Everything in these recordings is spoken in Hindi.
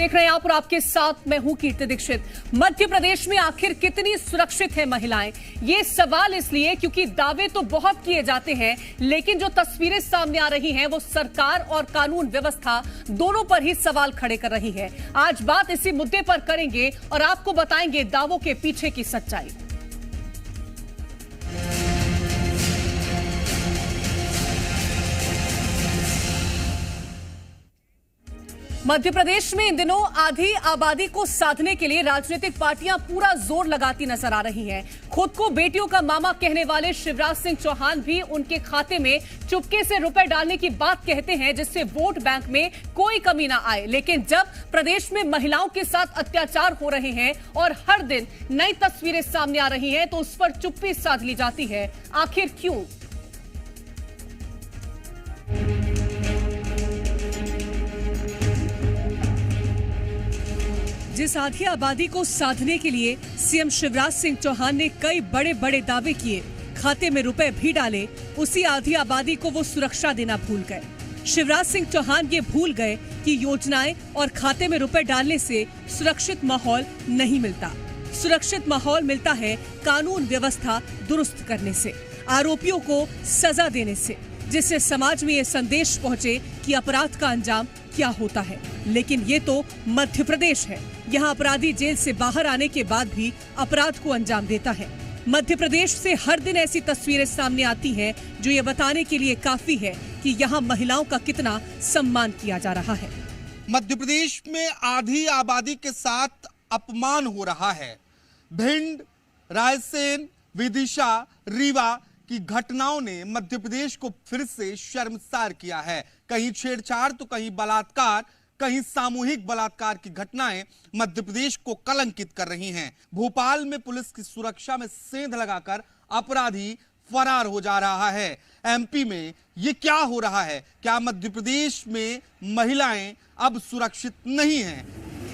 देख रहे हैं आप और आपके साथ मैं हूं कीर्ति दीक्षित। मध्य प्रदेश में आखिर कितनी सुरक्षित है महिलाएं? ये सवाल इसलिए क्योंकि दावे तो बहुत किए जाते हैं, लेकिन जो तस्वीरें सामने आ रही हैं वो सरकार और कानून व्यवस्था दोनों पर ही सवाल खड़े कर रही है। आज बात इसी मुद्दे पर करेंगे और आपको बताएंगे दावों के पीछे की सच्चाई। मध्य प्रदेश में इन दिनों आधी आबादी को साधने के लिए राजनीतिक पार्टियां पूरा जोर लगाती नजर आ रही हैं। खुद को बेटियों का मामा कहने वाले शिवराज सिंह चौहान भी उनके खाते में चुपके से रुपए डालने की बात कहते हैं, जिससे वोट बैंक में कोई कमी ना आए। लेकिन जब प्रदेश में महिलाओं के साथ अत्याचार हो रहे हैं और हर दिन नई तस्वीरें सामने आ रही हैं, तो उस पर चुप्पी साध ली जाती है। आखिर क्यों? जिस आधी आबादी को साधने के लिए सीएम शिवराज सिंह चौहान ने कई बड़े बड़े दावे किए, खाते में रुपए भी डाले, उसी आधी आबादी को वो सुरक्षा देना भूल गए। शिवराज सिंह चौहान ये भूल गए कि योजनाएं और खाते में रुपए डालने से सुरक्षित माहौल नहीं मिलता। सुरक्षित माहौल मिलता है कानून व्यवस्था दुरुस्त करने से, आरोपियों को सजा देने से, जिससे समाज में ये संदेश पहुंचे कि अपराध का अंजाम क्या होता है। लेकिन ये तो मध्य प्रदेश है, यहाँ अपराधी जेल से बाहर आने के बाद भी अपराध को अंजाम देता है। मध्य प्रदेश से हर दिन ऐसी तस्वीरें सामने आती हैं जो ये बताने के लिए काफी है कि यहाँ महिलाओं का कितना सम्मान किया जा रहा है। मध्य प्रदेश में आधी आबादी के साथ अपमान हो रहा है। भिंड, रायसेन, विदिशा, रीवा की घटनाओं ने मध्य प्रदेश को फिर से शर्मसार किया है। कहीं छेड़छाड़ तो कहीं बलात्कार, कहीं सामूहिक बलात्कार की घटनाएं मध्य प्रदेश को कलंकित कर रही हैं। भोपाल में पुलिस की सुरक्षा में सेंध लगाकर अपराधी फरार हो जा रहा है। एमपी में ये क्या हो रहा है? क्या मध्य प्रदेश में महिलाएं अब सुरक्षित नहीं हैं?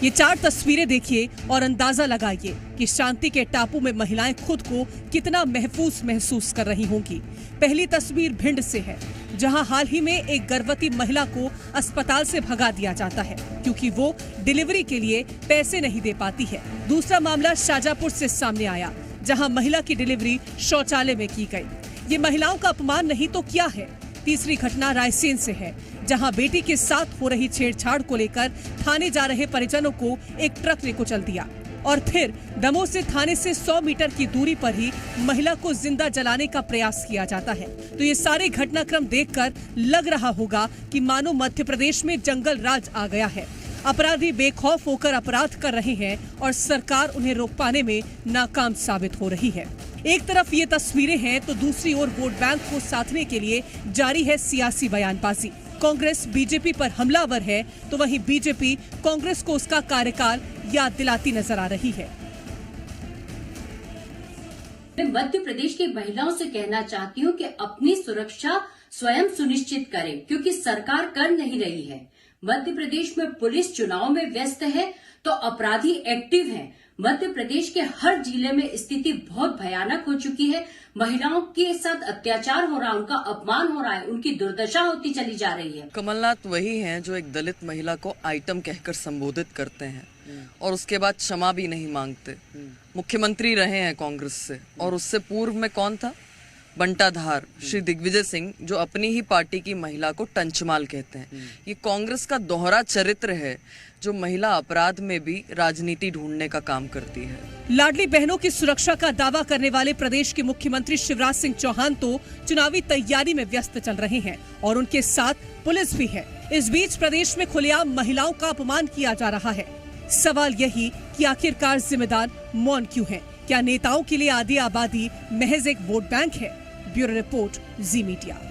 ये 4 तस्वीरें देखिए और अंदाजा लगाइए कि शांति के टापू में महिलाएं खुद को कितना महसूस कर रही होंगी। पहली तस्वीर भिंड से है, जहां हाल ही में एक गर्भवती महिला को अस्पताल से भगा दिया जाता है क्योंकि वो डिलीवरी के लिए पैसे नहीं दे पाती है। दूसरा मामला शाजापुर से सामने आया, जहां महिला की डिलीवरी शौचालय में की गई। ये महिलाओं का अपमान नहीं तो क्या है? तीसरी घटना रायसेन से है, जहां बेटी के साथ हो रही छेड़छाड़ को लेकर थाने जा रहे परिजनों को एक ट्रक ने कुचल दिया। और फिर दमोह से थाने से 100 मीटर की दूरी पर ही महिला को जिंदा जलाने का प्रयास किया जाता है। तो ये सारे घटनाक्रम देखकर लग रहा होगा कि मानो मध्य प्रदेश में जंगल राज आ गया है। अपराधी बेखौफ होकर अपराध कर रहे हैं और सरकार उन्हें रोक पाने में नाकाम साबित हो रही है। एक तरफ ये तस्वीरें हैं तो दूसरी ओर वोट बैंक को साधने के लिए जारी है सियासी बयानबाजी। कांग्रेस बीजेपी पर हमलावर है तो वहीं बीजेपी कांग्रेस को उसका कार्यकाल याद दिलाती नजर आ रही है। मैं मध्य प्रदेश की महिलाओं से कहना चाहती हूं कि अपनी सुरक्षा स्वयं सुनिश्चित करें, क्योंकि सरकार कर नहीं रही है। मध्य प्रदेश में पुलिस चुनाव में व्यस्त है तो अपराधी एक्टिव हैं। मध्य प्रदेश के हर जिले में स्थिति बहुत भयानक हो चुकी है। महिलाओं के साथ अत्याचार हो रहा है, उनका अपमान हो रहा है, उनकी दुर्दशा होती चली जा रही है। कमलनाथ वही हैं जो एक दलित महिला को आइटम कहकर संबोधित करते हैं और उसके बाद क्षमा भी नहीं मांगते। मुख्यमंत्री रहे हैं कांग्रेस से, और उससे पूर्व में कौन था? बंटाधार श्री दिग्विजय सिंह, जो अपनी ही पार्टी की महिला को टंचमाल कहते हैं। ये कांग्रेस का दोहरा चरित्र है जो महिला अपराध में भी राजनीति ढूंढने का काम करती है। लाडली बहनों की सुरक्षा का दावा करने वाले प्रदेश के मुख्यमंत्री शिवराज सिंह चौहान तो चुनावी तैयारी में व्यस्त चल रहे हैं और उनके साथ पुलिस भी है। इस बीच प्रदेश में खुलेआम महिलाओं का अपमान किया जा रहा है। सवाल यही कि आखिरकार जिम्मेदार मौन क्यों है? क्या नेताओं के लिए आधी आबादी महज एक वोट बैंक है? ब्यूरो रिपोर्ट, जी मीडिया।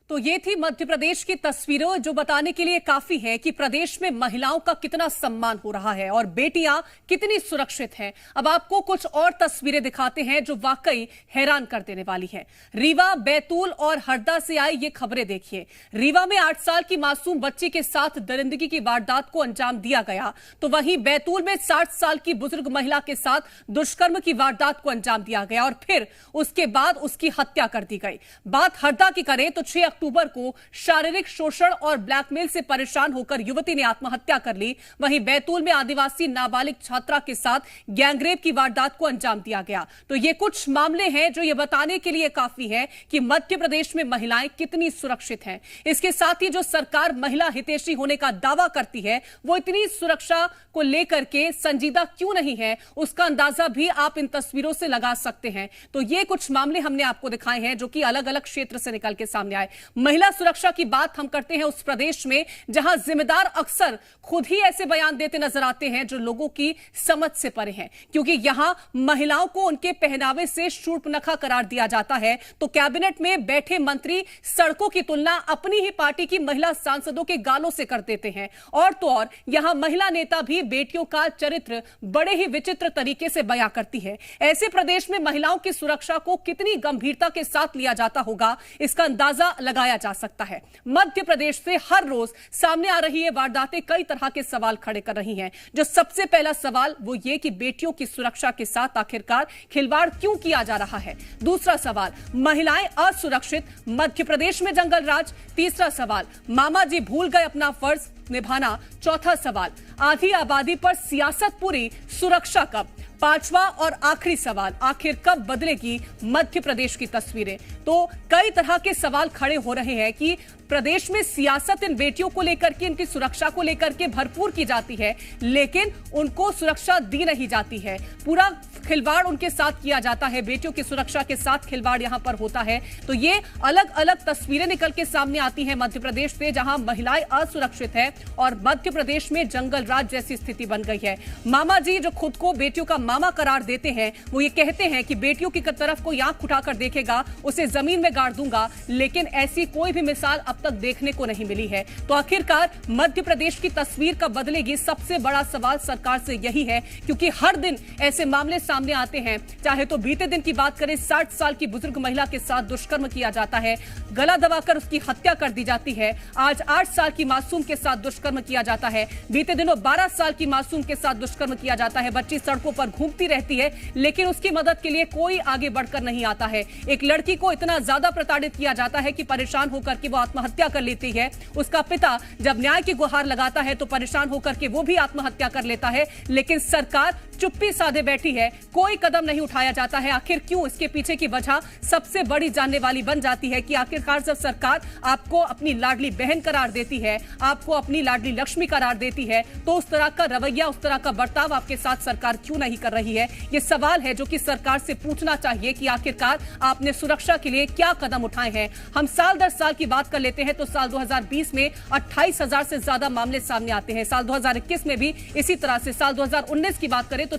तो ये थी मध्य प्रदेश की तस्वीरें, जो बताने के लिए काफी है कि प्रदेश में महिलाओं का कितना सम्मान हो रहा है और बेटियां कितनी सुरक्षित हैं। अब आपको कुछ और तस्वीरें दिखाते हैं जो वाकई हैरान कर देने वाली हैं। रीवा, बैतूल और हरदा से आई ये खबरें देखिए। रीवा में 8 साल की मासूम बच्ची के साथ दरिंदगी की वारदात को अंजाम दिया गया, तो वहीं बैतूल में 60 साल की बुजुर्ग महिला के साथ दुष्कर्म की वारदात को अंजाम दिया गया और फिर उसके बाद उसकी हत्या कर दी गई। बात हरदा की करें तो 6 अक्टूबर को शारीरिक शोषण और ब्लैकमेल से परेशान होकर युवती ने आत्महत्या कर ली। वहीं बैतूल में आदिवासी नाबालिग छात्रा के साथ गैंगरेप की वारदात को अंजाम दिया गया। तो ये कुछ मामले हैं जो ये बताने के लिए काफी है कि मध्य प्रदेश में महिलाएं कितनी सुरक्षित हैं। इसके साथ ही जो सरकार महिला हितैषी होने का दावा करती है वो इतनी सुरक्षा को लेकर के संजीदा क्यों नहीं है, उसका अंदाजा भी आप इन तस्वीरों से लगा सकते हैं। तो ये कुछ मामले हमने आपको दिखाए हैं जो कि अलग अलग क्षेत्र से निकल के सामने आए। महिला सुरक्षा की बात हम करते हैं उस प्रदेश में जहां जिम्मेदार अक्सर खुद ही ऐसे बयान देते नजर आते हैं जो लोगों की समझ से परे हैं, क्योंकि यहां महिलाओं को उनके पहनावे से शूर्पणखा करार दिया जाता है तो कैबिनेट में बैठे मंत्री सड़कों की तुलना अपनी ही पार्टी की महिला सांसदों के गालों से कर देते हैं। और तो और यहां महिला नेता भी बेटियों का चरित्र बड़े ही विचित्र तरीके से बयां करती है। ऐसे प्रदेश में महिलाओं की सुरक्षा को कितनी गंभीरता के साथ लिया जाता होगा, इसका अंदाजा लगाया जा सकता है। मध्य प्रदेश से हर रोज सामने आ रही ये वारदातें कई तरह के सवाल खड़े कर रही हैं। जो सबसे पहला सवाल वो ये कि बेटियों की सुरक्षा के साथ आखिरकार खिलवाड़ क्यों किया जा रहा है। दूसरा सवाल, महिलाएं असुरक्षित, मध्य प्रदेश में जंगल राज। तीसरा सवाल, मामा जी भूल गए अपना फर्ज निभाना। चौथा सवाल, आधी आबादी पर सियासत पूरी, सुरक्षा कब। पांचवा और आखिरी सवाल, आखिर कब बदलेगी मध्य प्रदेश की तस्वीरें। तो कई तरह के सवाल खड़े हो रहे हैं कि प्रदेश में सियासत इन बेटियों को लेकर के, इनकी सुरक्षा को लेकर के भरपूर की जाती है, लेकिन उनको सुरक्षा दी नहीं जाती है। पूरा खिलवाड़ उनके साथ किया जाता है, बेटियों की सुरक्षा के साथ खिलवाड़ यहां पर होता है। तो ये अलग अलग तस्वीरें निकल के सामने आती हैं मध्य प्रदेश से, जहां महिलाएं असुरक्षित है और मध्य प्रदेश में जंगल राज जैसी स्थिति बन गई है। मामा जी जो खुद को बेटियों का मामा करार देते हैं, वो ये कहते हैं कि बेटियों की तरफ कोई आंख उठाकर देखेगा उसे जमीन में गाड़ दूंगा, लेकिन ऐसी कोई भी मिसाल अब तक देखने को नहीं मिली है। तो आखिरकार मध्य प्रदेश की तस्वीर कब बदलेगी, सबसे बड़ा सवाल सरकार से यही है, क्योंकि हर दिन ऐसे मामले सामने आते हैं। चाहे तो बीते दिन की बात करें, 60 साल की बुजुर्ग महिला के साथ दुष्कर्म किया जाता है, गला दबाकर उसकी हत्या कर दी जाती है। आज 8 साल की मासूम के साथ दुष्कर्म किया जाता है। बीते दिनों 12 साल की मासूम के साथ दुष्कर्म किया जाता है। बच्ची सड़कों पर घूमती रहती है, लेकिन उसकी मदद के लिए कोई आगे बढ़कर नहीं आता है। एक लड़की को इतना ज्यादा प्रताड़ित किया जाता है कि परेशान होकर के वो आत्महत्या कर लेती है। उसका पिता जब न्याय की गुहार लगाता है तो परेशान होकर के वो भी आत्महत्या कर लेता है, लेकिन सरकार चुप्पी साधे बैठी है, कोई कदम नहीं उठाया जाता है। आखिर क्यों? इसके पीछे की वजह सबसे बड़ी जानने वाली बन जाती है कि आखिरकार जब सरकार आपको अपनी लाडली बहन करार देती है, आपको अपनी लाडली लक्ष्मी करार देती है, तो उस तरह का रवैया, उस तरह का बर्ताव आपके साथ सरकार क्यों नहीं कर रही है। ये सवाल है जो कि सरकार से पूछना चाहिए कि आखिरकार आपने सुरक्षा के लिए क्या कदम उठाए हैं। हम साल दर साल की बात कर लेते हैं तो साल 2020 में 28,000 से ज्यादा मामले सामने आते हैं। साल 2021 में भी इसी तरह से। साल 2019 की बात करें तो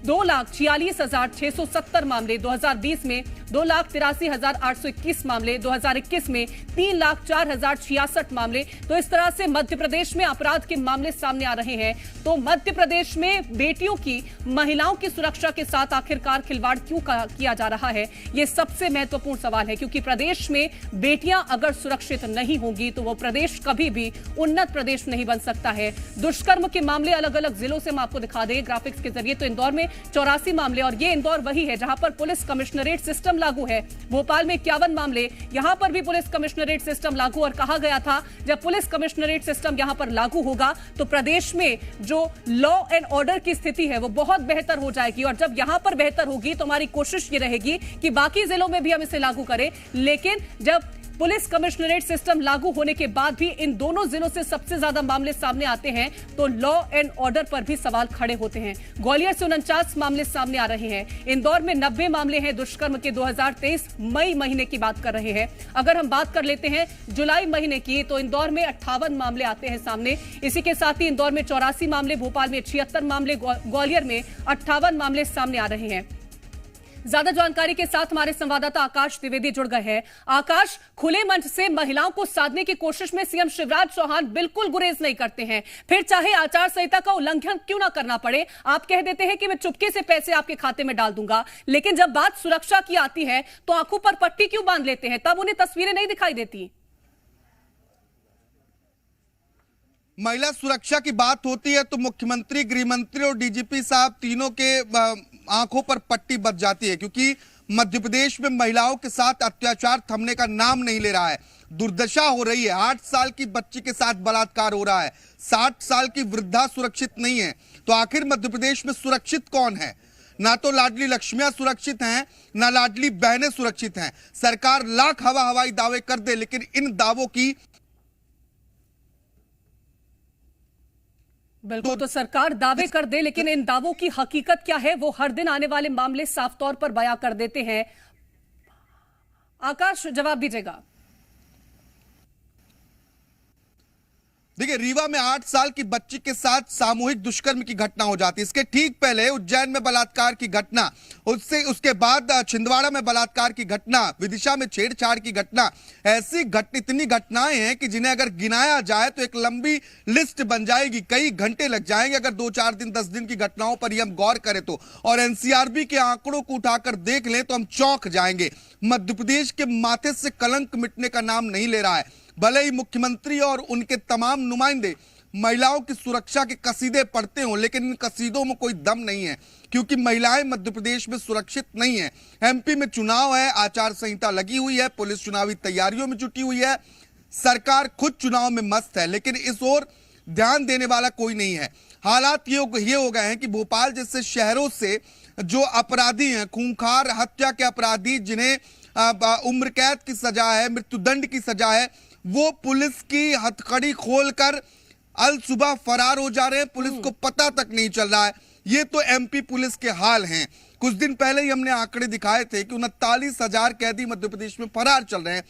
2,46,670 मामले, 2020 में 2,83,821 मामले, 2021 में 3,04,066 मामले। तो इस तरह से मध्य प्रदेश में अपराध के मामले सामने आ रहे हैं। तो मध्य प्रदेश में बेटियों की, महिलाओं की सुरक्षा के साथ आखिरकार खिलवाड़ क्यों किया जा रहा है, यह सबसे महत्वपूर्ण सवाल है, क्योंकि प्रदेश में बेटियां अगर सुरक्षित नहीं होंगी तो वो प्रदेश कभी भी उन्नत प्रदेश नहीं बन सकता है। दुष्कर्म के मामले अलग अलग जिलों से हम आपको दिखा दें ग्राफिक्स के जरिए। तो इंदौर में 84 मामले, और ये इंदौर वही है जहां पर पुलिस कमिश्नरेट सिस्टम लागू है। भोपाल में 51 मामले, यहां पर भी पुलिस कमिश्नरेट सिस्टम लागू, और कहा गया था जब पुलिस कमिश्नरेट सिस्टम यहां पर लागू होगा तो प्रदेश में जो लॉ एंड ऑर्डर की स्थिति है वो बहुत बेहतर हो जाएगी। और जब यहां पर बेहतर होगी तो हमारी कोशिश ये रहेगी कि बाकी जिलों में भी हम इसे लागू करें। लेकिन जब पुलिस कमिश्नरेट सिस्टम लागू होने के बाद भी इन दोनों जिलों से सबसे ज्यादा मामले सामने आते हैं तो लॉ एंड ऑर्डर पर भी सवाल खड़े होते हैं। ग्वालियर से 49 मामले सामने आ रहे हैं। इंदौर में 90 मामले हैं दुष्कर्म के। 2023 मई महीने की बात कर रहे हैं। अगर हम बात कर लेते हैं जुलाई महीने की तो इंदौर में 58 मामले आते हैं सामने। इसी के साथ ही इंदौर में 84 मामले, भोपाल में 76 मामले, ग्वालियर में 58 मामले सामने आ रहे हैं। ज्यादा जानकारी के साथ हमारे संवाददाता आकाश द्विवेदी जुड़ गए हैं। आकाश, खुले मंच से महिलाओं को साधने की कोशिश में सीएम शिवराज चौहान बिल्कुल गुरेज नहीं करते हैं, फिर चाहे आचार संहिता का उल्लंघन क्यों ना करना पड़े। आप कह देते हैं कि मैं चुपके से पैसे आपके खाते में डाल दूंगा, लेकिन जब बात सुरक्षा की आती है तो आंखों पर पट्टी क्यों बांध लेते हैं, तब उन्हें तस्वीरें नहीं दिखाई देती। महिला सुरक्षा की बात होती है तो मुख्यमंत्री, गृह मंत्री और डीजीपी साहब तीनों के आंखों पर पट्टी बच जाती है, क्योंकि मध्य प्रदेश में महिलाओं के साथ अत्याचार थमने का नाम नहीं ले रहा है। दुर्दशा हो रही है। 8 साल की बच्ची के साथ बलात्कार हो रहा है। 60 साल की वृद्धा सुरक्षित नहीं है। तो आखिर मध्य प्रदेश में सुरक्षित कौन है? ना तो लाडली लक्ष्मियां सुरक्षित हैं, ना लाडली बहनें सुरक्षित हैं। सरकार लाख हवाई दावे कर दे, लेकिन इन दावों की बिल्कुल, तो सरकार दावे कर दे, लेकिन इन दावों की हकीकत क्या है वो हर दिन आने वाले मामले साफ तौर पर बयां कर देते हैं। आकाश, जवाब दीजिएगा। देखिए, रीवा में 8 साल की बच्ची के साथ सामूहिक दुष्कर्म की घटना हो जाती है। इसके ठीक पहले उज्जैन में बलात्कार की घटना, उसके बाद छिंदवाड़ा में बलात्कार की घटना, विदिशा में छेड़छाड़ की घटना। ऐसी इतनी घटनाएं हैं कि जिन्हें अगर गिनाया जाए तो एक लंबी लिस्ट बन जाएगी। कई घंटे लग जाएंगे अगर 2-4 दिन 10 दिन की घटनाओं पर ही हम गौर करें तो। और एनसीआरबी के आंकड़ों को उठाकर देख लें तो हम चौंक जाएंगे। मध्य प्रदेश के माथे से कलंक मिटने का नाम नहीं ले रहा है। भले ही मुख्यमंत्री और उनके तमाम नुमाइंदे महिलाओं की सुरक्षा के कसीदे पढ़ते हों, लेकिन इन कसीदों में कोई दम नहीं है, क्योंकि महिलाएं मध्य प्रदेश में सुरक्षित नहीं है। एमपी में चुनाव है, आचार संहिता लगी हुई है, पुलिस चुनावी तैयारियों में जुटी हुई है, सरकार खुद चुनाव में मस्त है, लेकिन इस ओर ध्यान देने वाला कोई नहीं है। हालात ये हो गए हैं कि भोपाल जैसे शहरों से जो अपराधी हैं, खूंखार हत्या के अपराधी, जिन्हें उम्र कैद की सजा है, मृत्युदंड की सजा है, वो पुलिस की हथकड़ी खोलकर अल सुबह फरार हो जा रहे हैं। पुलिस को पता तक नहीं चल रहा है। ये तो एमपी पुलिस के हाल हैं। कुछ दिन पहले ही हमने आंकड़े दिखाए थे कि 39,000 कैदी मध्य प्रदेश में फरार चल रहे हैं।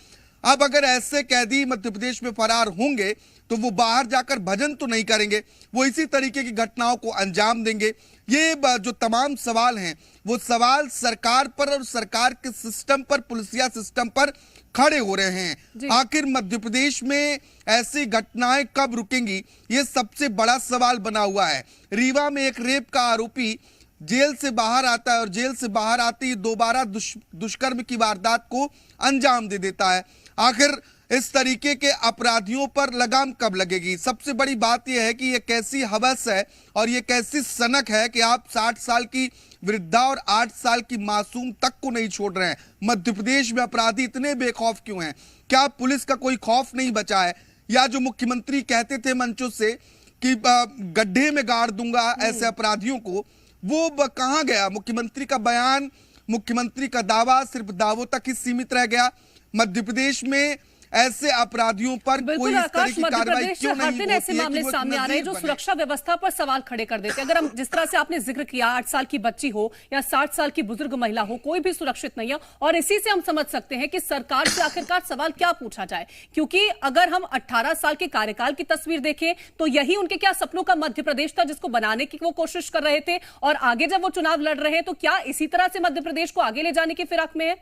अब अगर ऐसे कैदी मध्य प्रदेश में फरार होंगे तो वो बाहर जाकर भजन तो नहीं करेंगे, वो इसी तरीके की घटनाओं को अंजाम देंगे। ये जो तमाम सवाल हैं वो सवाल सरकार पर और सरकार के सिस्टम पर, पुलिसिया सिस्टम पर खड़े हो रहे हैं। आखिर मध्य प्रदेश में ऐसी घटनाएं कब रुकेंगी, ये सबसे बड़ा सवाल बना हुआ है। रीवा में एक रेप का आरोपी जेल से बाहर आता है और जेल से बाहर आते ही दोबारा दुष्कर्म की वारदात को अंजाम दे देता है। आखिर इस तरीके के अपराधियों पर लगाम कब लगेगी? सबसे बड़ी बात यह है कि यह कैसी हवस है और यह कैसी सनक है कि आप 60 साल की वृद्धा और 8 साल की मासूम तक को नहीं छोड़ रहे हैं। मध्य प्रदेश में अपराधी इतने बेखौफ क्यों हैं? क्या पुलिस का कोई खौफ नहीं बचा है? या जो मुख्यमंत्री कहते थे मंचों से कि गड्ढे में गाड़ दूंगा ऐसे अपराधियों को, वो कहां गया? मुख्यमंत्री का बयान, मुख्यमंत्री का दावा सिर्फ दावों तक ही सीमित रह गया। मध्य प्रदेश में ऐसे अपराधियों पर कोई इस तरह की कार्रवाई क्यों नहीं होती है? ऐसे मामले सामने आ रहे हैं जो सुरक्षा व्यवस्था पर सवाल खड़े कर देते हैं। अगर हम जिस तरह से आपने जिक्र किया, 8 साल की बच्ची हो या 60 साल की बुजुर्ग महिला हो, कोई भी सुरक्षित नहीं है। और इसी से हम समझ सकते हैं कि सरकार से आखिरकार सवाल क्या पूछा जाए, क्योंकि अगर हम 18 साल के कार्यकाल की तस्वीर देखें तो यही उनके क्या सपनों का मध्य प्रदेश था जिसको बनाने की वो कोशिश कर रहे थे। और आगे जब वो चुनाव लड़ रहे हैं तो क्या इसी तरह से मध्य प्रदेश को आगे ले जाने की फिराक में है?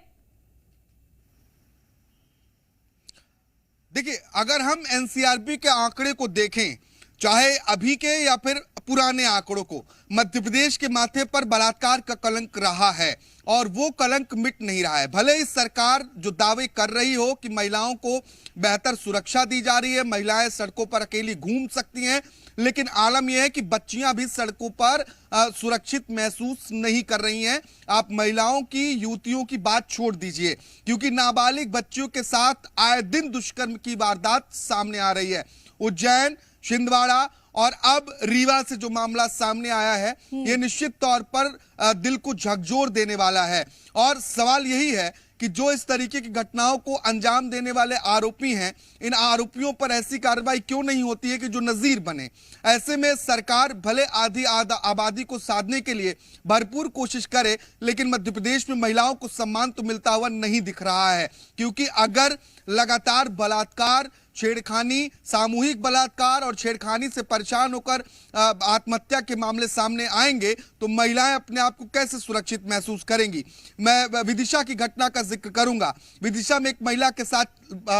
देखिए, अगर हम एनसीआरबी के आंकड़े को देखें, चाहे अभी के या फिर पुराने आंकड़ों को, मध्य प्रदेश के माथे पर बलात्कार का कलंक रहा है और वो कलंक मिट नहीं रहा है। भले ही सरकार जो दावे कर रही हो कि महिलाओं को बेहतर सुरक्षा दी जा रही है, महिलाएं सड़कों पर अकेली घूम सकती हैं, लेकिन आलम यह है कि बच्चियां भी सड़कों पर सुरक्षित महसूस नहीं कर रही हैं। आप महिलाओं की, युवतियों की बात छोड़ दीजिए, क्योंकि नाबालिग बच्चियों के साथ आए दिन दुष्कर्म की वारदात सामने आ रही है। उज्जैन, छिंदवाड़ा और अब रीवा से जो मामला सामने आया है, ये निश्चित तौर पर दिल को झकझोर देने वाला है। और सवाल यही है कि जो इस तरीके की घटनाओं को अंजाम देने वाले आरोपी हैं, इन आरोपियों पर ऐसी कार्रवाई क्यों नहीं होती है कि जो नजीर बने? ऐसे में सरकार भले आधी आबादी को साधने के लिए भरपूर कोशिश करे, लेकिन मध्य प्रदेश में महिलाओं को सम्मान तो मिलता हुआ नहीं दिख रहा है। क्योंकि अगर लगातार बलात्कार, छेड़खानी, सामूहिक बलात्कार और छेड़खानी से परेशान होकर आत्महत्या के मामले सामने आएंगे तो महिलाएं अपने आप को कैसे सुरक्षित महसूस करेंगी? मैं विदिशा की घटना का जिक्र करूंगा। विदिशा में एक महिला के साथ,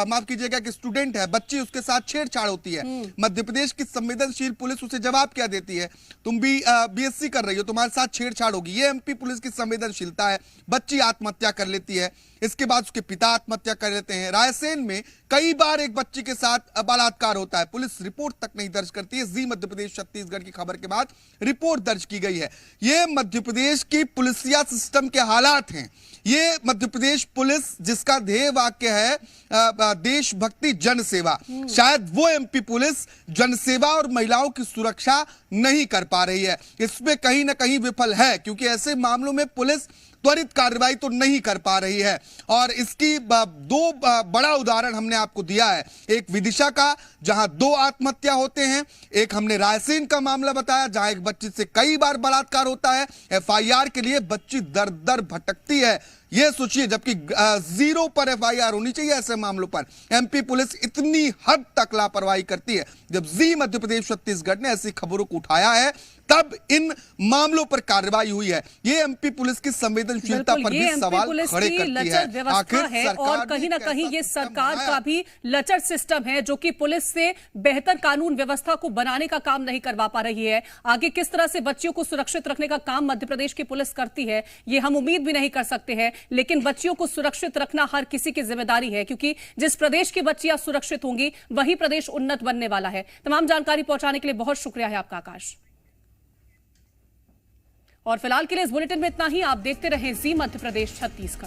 माफ कीजिएगा, कि स्टूडेंट है, बच्ची, उसके साथ छेड़छाड़ होती है। मध्य प्रदेश की संवेदनशील पुलिस उसे जवाब क्या देती है? तुम भी बीएससी कर रही हो, तुम्हारे साथ छेड़छाड़ होगी। ये एमपी पुलिस की संवेदनशीलता है। बच्ची आत्महत्या कर लेती है, इसके बाद उसके पिता आत्महत्या कर लेते हैं। रायसेन में कई बार एक बच्ची के साथ बलात्कार होता है, पुलिस रिपोर्ट तक नहीं दर्ज करती है। जी मध्य प्रदेश छत्तीसगढ़ की खबर के बाद रिपोर्ट दर्ज की गई है। ये मध्य प्रदेश की पुलिसिया सिस्टम के हालात हैं। ये मध्य प्रदेश पुलिस जिसका ध्येय वाक्य है देशभक्ति जनसेवा, शायद वो एमपी पुलिस जनसेवा और महिलाओं की सुरक्षा नहीं कर पा रही है। इसमें कहीं ना कहीं विफल है, क्योंकि ऐसे मामलों में पुलिस त्वरित कार्रवाई तो नहीं कर पा रही है। और इसकी दो बड़ा उदाहरण हमने आपको दिया है, एक विदिशा का जहां 2 आत्महत्या होते हैं, एक हमने रायसेन का मामला बताया जहां एक बच्ची से कई बार बलात्कार होता है। एफआईआर के लिए बच्ची दर दर भटकती है, ये सोचिए, जबकि 0 पर एफआईआर होनी चाहिए ऐसे मामलों पर। एमपी पुलिस इतनी हद तक लापरवाही करती है। जब जी मध्य प्रदेश छत्तीसगढ़ ने ऐसी खबरों को उठाया है तब इन मामलों पर कार्रवाई हुई है। ये एमपी पुलिस की संवेदनशीलता पर भी सवाल खड़े करती है। आखिर है और कहीं ना कहीं ये सरकार का भी लचर सिस्टम है जो कि पुलिस से बेहतर कानून व्यवस्था को बनाने का काम नहीं करवा पा रही है। आगे किस तरह से बच्चियों को सुरक्षित रखने का काम मध्य प्रदेश की पुलिस करती है ये हम उम्मीद भी नहीं कर सकते हैं, लेकिन बच्चियों को सुरक्षित रखना हर किसी की जिम्मेदारी है, क्योंकि जिस प्रदेश की बच्चियां सुरक्षित होंगी वही प्रदेश उन्नत बनने वाला है। तमाम जानकारी पहुंचाने के लिए बहुत शुक्रिया है आपका आकाश। और फिलहाल के लिए इस बुलेटिन में इतना ही। आप देखते रहें जी मध्य प्रदेश छत्तीसगढ़।